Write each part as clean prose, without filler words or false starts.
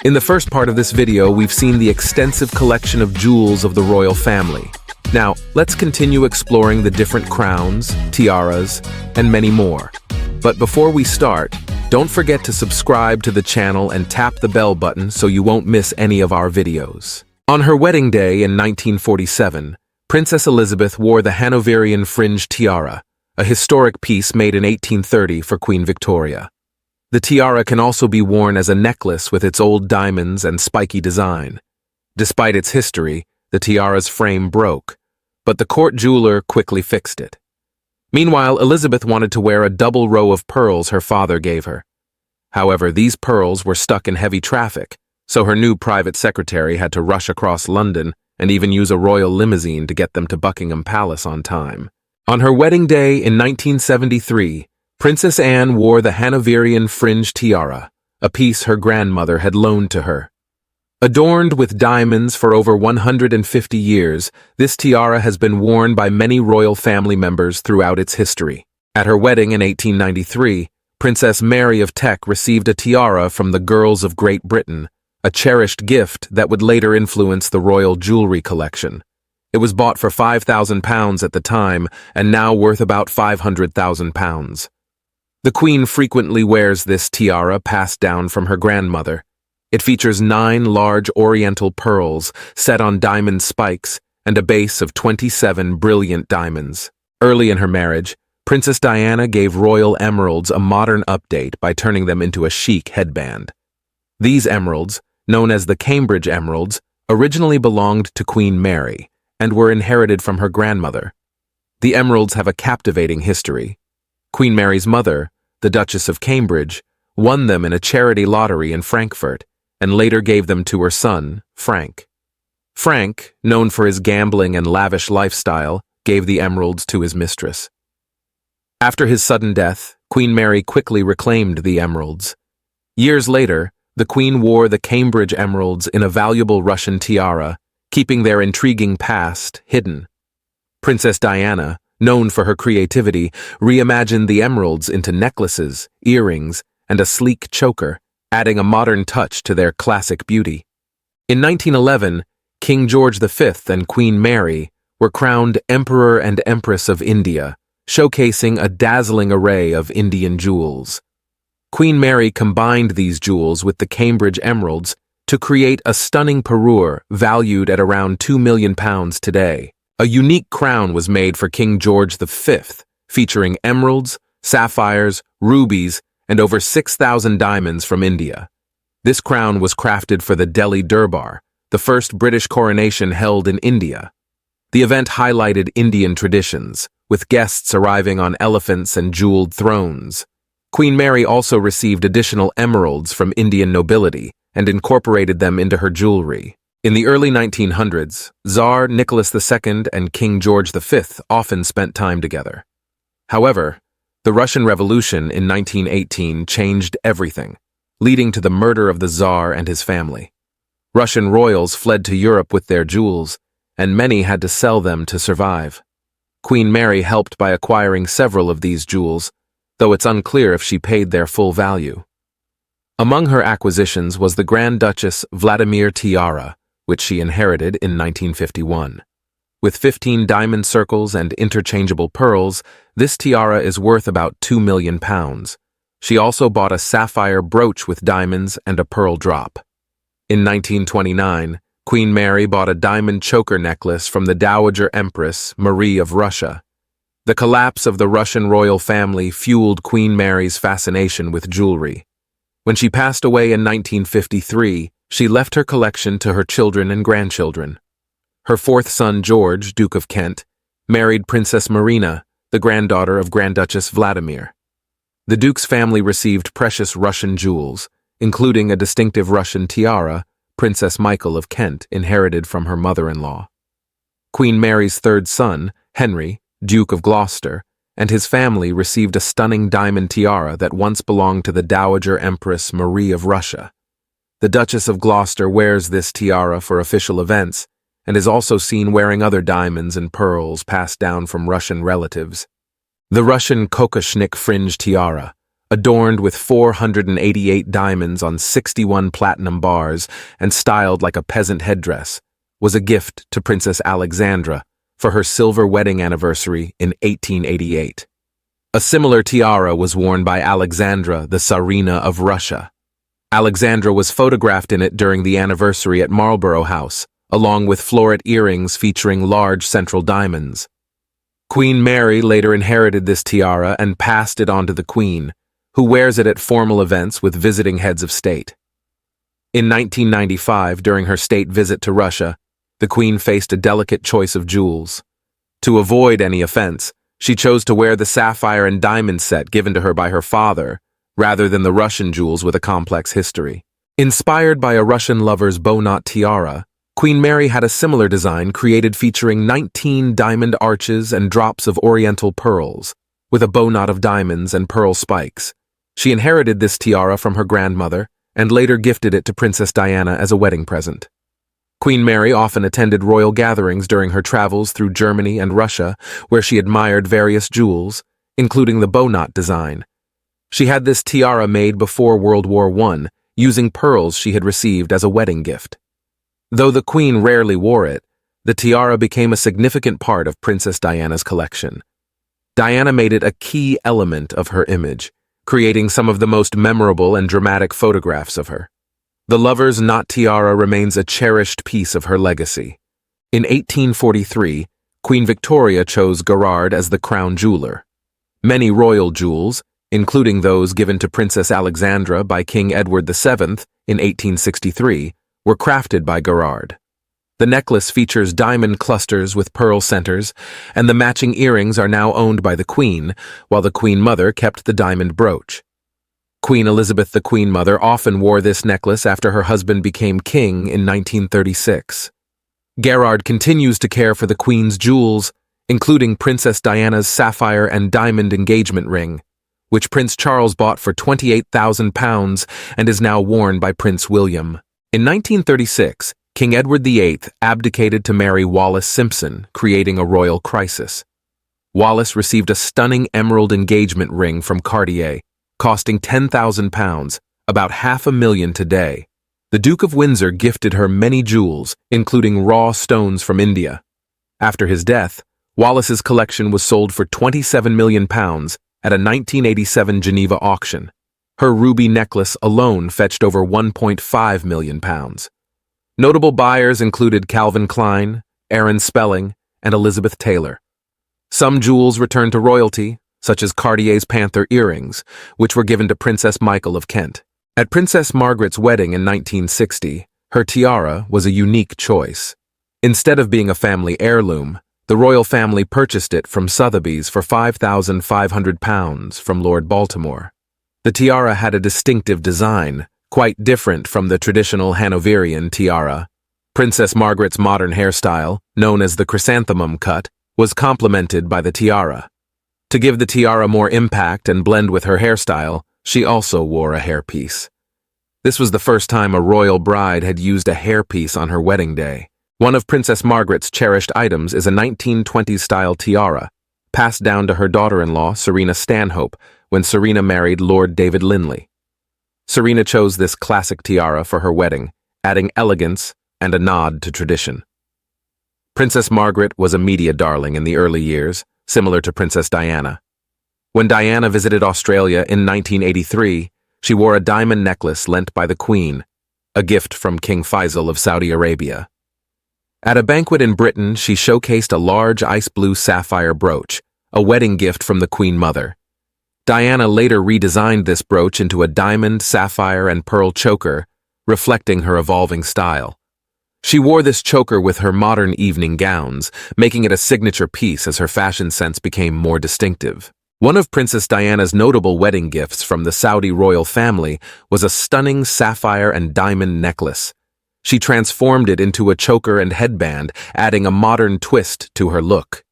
In the first part of this video, we've seen the extensive collection of jewels of the royal family. Now, let's continue exploring the different crowns, tiaras, and many more. But before we start, don't forget to subscribe to the channel and tap the bell button so you won't miss any of our videos. On her wedding day in 1947, Princess Elizabeth wore the Hanoverian fringe tiara, a historic piece made in 1830 for Queen Victoria. The tiara can also be worn as a necklace with its old diamonds and spiky design. Despite its history, the tiara's frame broke, but the court jeweler quickly fixed it. Meanwhile, Elizabeth wanted to wear a double row of pearls her father gave her. However, these pearls were stuck in heavy traffic, so her new private secretary had to rush across London and even use a royal limousine to get them to Buckingham Palace on time. On her wedding day in 1973, Princess Anne wore the Hanoverian fringe tiara, a piece her grandmother had loaned to her. Adorned with diamonds for over 150 years, this tiara has been worn by many royal family members throughout its history. At her wedding in 1893, Princess Mary of Teck received a tiara from the girls of Great Britain, a cherished gift that would later influence the royal jewelry collection. It was bought for £5,000 at the time and now worth about £500,000. The Queen frequently wears this tiara passed down from her grandmother. It features 9 large oriental pearls set on diamond spikes and a base of 27 brilliant diamonds. Early in her marriage, Princess Diana gave royal emeralds a modern update by turning them into a chic headband. These emeralds, known as the Cambridge emeralds, originally belonged to Queen Mary and were inherited from her grandmother. The emeralds have a captivating history. Queen Mary's mother, the Duchess of Cambridge, won them in a charity lottery in Frankfurt and later gave them to her son, Frank. Frank, known for his gambling and lavish lifestyle, gave the emeralds to his mistress. After his sudden death, Queen Mary quickly reclaimed the emeralds. Years later, the Queen wore the Cambridge emeralds in a valuable Russian tiara, keeping their intriguing past hidden. Princess Diana, known for her creativity, reimagined the emeralds into necklaces, earrings, and a sleek choker, adding a modern touch to their classic beauty. In 1911, King George V and Queen Mary were crowned Emperor and Empress of India, showcasing a dazzling array of Indian jewels. Queen Mary combined these jewels with the Cambridge emeralds to create a stunning parure valued at around £2 million today. A unique crown was made for King George V, featuring emeralds, sapphires, rubies, and over 6,000 diamonds from India. This crown was crafted for the Delhi Durbar, the first British coronation held in India. The event highlighted Indian traditions, with guests arriving on elephants and jeweled thrones. Queen Mary also received additional emeralds from Indian nobility and incorporated them into her jewelry. In the early 1900s, Tsar Nicholas II and King George V often spent time together. However, the Russian Revolution in 1918 changed everything, leading to the murder of the Tsar and his family. Russian royals fled to Europe with their jewels, and many had to sell them to survive. Queen Mary helped by acquiring several of these jewels, though it's unclear if she paid their full value. Among her acquisitions was the Grand Duchess Vladimir tiara, which she inherited in 1951. With 15 diamond circles and interchangeable pearls, this tiara is worth about £2 million. She also bought a sapphire brooch with diamonds and a pearl drop. In 1929, Queen Mary bought a diamond choker necklace from the Dowager Empress Marie of Russia. The collapse of the Russian royal family fueled Queen Mary's fascination with jewelry. When she passed away in 1953, she left her collection to her children and grandchildren. Her fourth son, George, Duke of Kent, married Princess Marina, the granddaughter of Grand Duchess Vladimir. The Duke's family received precious Russian jewels, including a distinctive Russian tiara Princess Michael of Kent inherited from her mother-in-law. Queen Mary's third son, Henry, Duke of Gloucester, and his family received a stunning diamond tiara that once belonged to the Dowager Empress Marie of Russia. The Duchess of Gloucester wears this tiara for official events and is also seen wearing other diamonds and pearls passed down from Russian relatives. The Russian kokoshnik fringe tiara, adorned with 488 diamonds on 61 platinum bars and styled like a peasant headdress, was a gift to Princess Alexandra for her silver wedding anniversary in 1888. A similar tiara was worn by Alexandra, the Tsarina of Russia. Alexandra was photographed in it during the anniversary at Marlborough House, along with floret earrings featuring large central diamonds. Queen Mary later inherited this tiara and passed it on to the Queen, who wears it at formal events with visiting heads of state. In 1995, during her state visit to Russia, the Queen faced a delicate choice of jewels. To avoid any offense, she chose to wear the sapphire and diamond set given to her by her father, rather than the Russian jewels with a complex history. Inspired by a Russian lover's bow knot tiara, Queen Mary had a similar design created featuring 19 diamond arches and drops of oriental pearls, with a bow knot of diamonds and pearl spikes. She inherited this tiara from her grandmother and later gifted it to Princess Diana as a wedding present. Queen Mary often attended royal gatherings during her travels through Germany and Russia, where she admired various jewels, including the bow knot design. She had this tiara made before World War I, using pearls she had received as a wedding gift. Though the Queen rarely wore it, the tiara became a significant part of Princess Diana's collection. Diana made it a key element of her image, creating some of the most memorable and dramatic photographs of her. The lover's knot tiara remains a cherished piece of her legacy. In 1843, Queen Victoria chose Gerard as the crown jeweler. Many royal jewels, including those given to Princess Alexandra by King Edward VII in 1863, were crafted by Gerard. The necklace features diamond clusters with pearl centers, and the matching earrings are now owned by the Queen, while the Queen Mother kept the diamond brooch. Queen Elizabeth, the Queen Mother, often wore this necklace after her husband became king in 1936. Gerard continues to care for the Queen's jewels, including Princess Diana's sapphire and diamond engagement ring, which Prince Charles bought for £28,000 and is now worn by Prince William. In 1936, King Edward VIII abdicated to marry Wallis Simpson, creating a royal crisis. Wallis received a stunning emerald engagement ring from Cartier, costing £10,000, about $500,000 today. The Duke of Windsor gifted her many jewels, including raw stones from India. After his death, Wallis's collection was sold for £27 million at a 1987 Geneva auction. Her ruby necklace alone fetched over £1.5 million. Notable buyers included Calvin Klein, Aaron Spelling, and Elizabeth Taylor. Some jewels returned to royalty, such as Cartier's Panther earrings, which were given to Princess Michael of Kent. At Princess Margaret's wedding in 1960, her tiara was a unique choice. Instead of being a family heirloom, the royal family purchased it from Sotheby's for £5,500 from Lord Baltimore. The tiara had a distinctive design, quite different from the traditional Hanoverian tiara. Princess Margaret's modern hairstyle, known as the chrysanthemum cut, was complemented by the tiara. To give the tiara more impact and blend with her hairstyle, she also wore a hairpiece. This was the first time a royal bride had used a hairpiece on her wedding day. One of Princess Margaret's cherished items is a 1920s-style tiara, passed down to her daughter-in-law, Serena Stanhope, when Serena married Lord David Linley. Serena chose this classic tiara for her wedding, adding elegance and a nod to tradition. Princess Margaret was a media darling in the early years, similar to Princess Diana. When Diana visited Australia in 1983, she wore a diamond necklace lent by the Queen, a gift from King Faisal of Saudi Arabia. At a banquet in Britain, she showcased a large ice blue sapphire brooch, a wedding gift from the Queen Mother. Diana later redesigned this brooch into a diamond, sapphire, and pearl choker, reflecting her evolving style. She wore this choker with her modern evening gowns, making it a signature piece as her fashion sense became more distinctive. One of Princess Diana's notable wedding gifts from the Saudi royal family was a stunning sapphire and diamond necklace. She transformed it into a choker and headband, adding a modern twist to her look.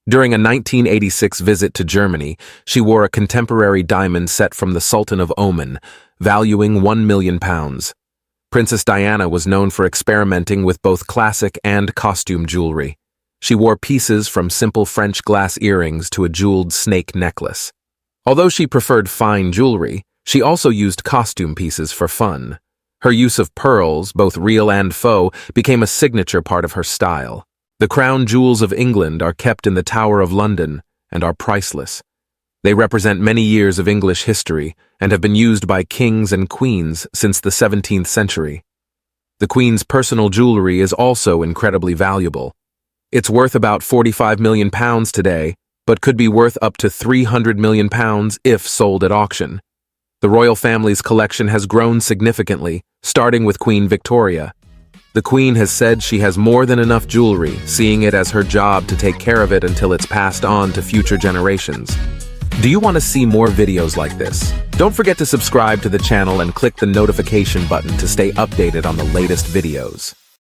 During a 1986 visit to Germany, she wore a contemporary diamond set from the Sultan of Oman, valuing £1 million. Princess Diana was known for experimenting with both classic and costume jewelry. She wore pieces from simple French glass earrings to a jeweled snake necklace. Although she preferred fine jewelry, she also used costume pieces for fun. Her use of pearls, both real and faux, became a signature part of her style. The crown jewels of England are kept in the Tower of London and are priceless. They represent many years of English history and have been used by kings and queens since the 17th century. The Queen's personal jewelry is also incredibly valuable. It's worth about £45 million today, but could be worth up to £300 million if sold at auction. The royal family's collection has grown significantly, starting with Queen Victoria. The Queen has said she has more than enough jewelry, seeing it as her job to take care of it until it's passed on to future generations. Do you want to see more videos like this? Don't forget to subscribe to the channel and click the notification button to stay updated on the latest videos.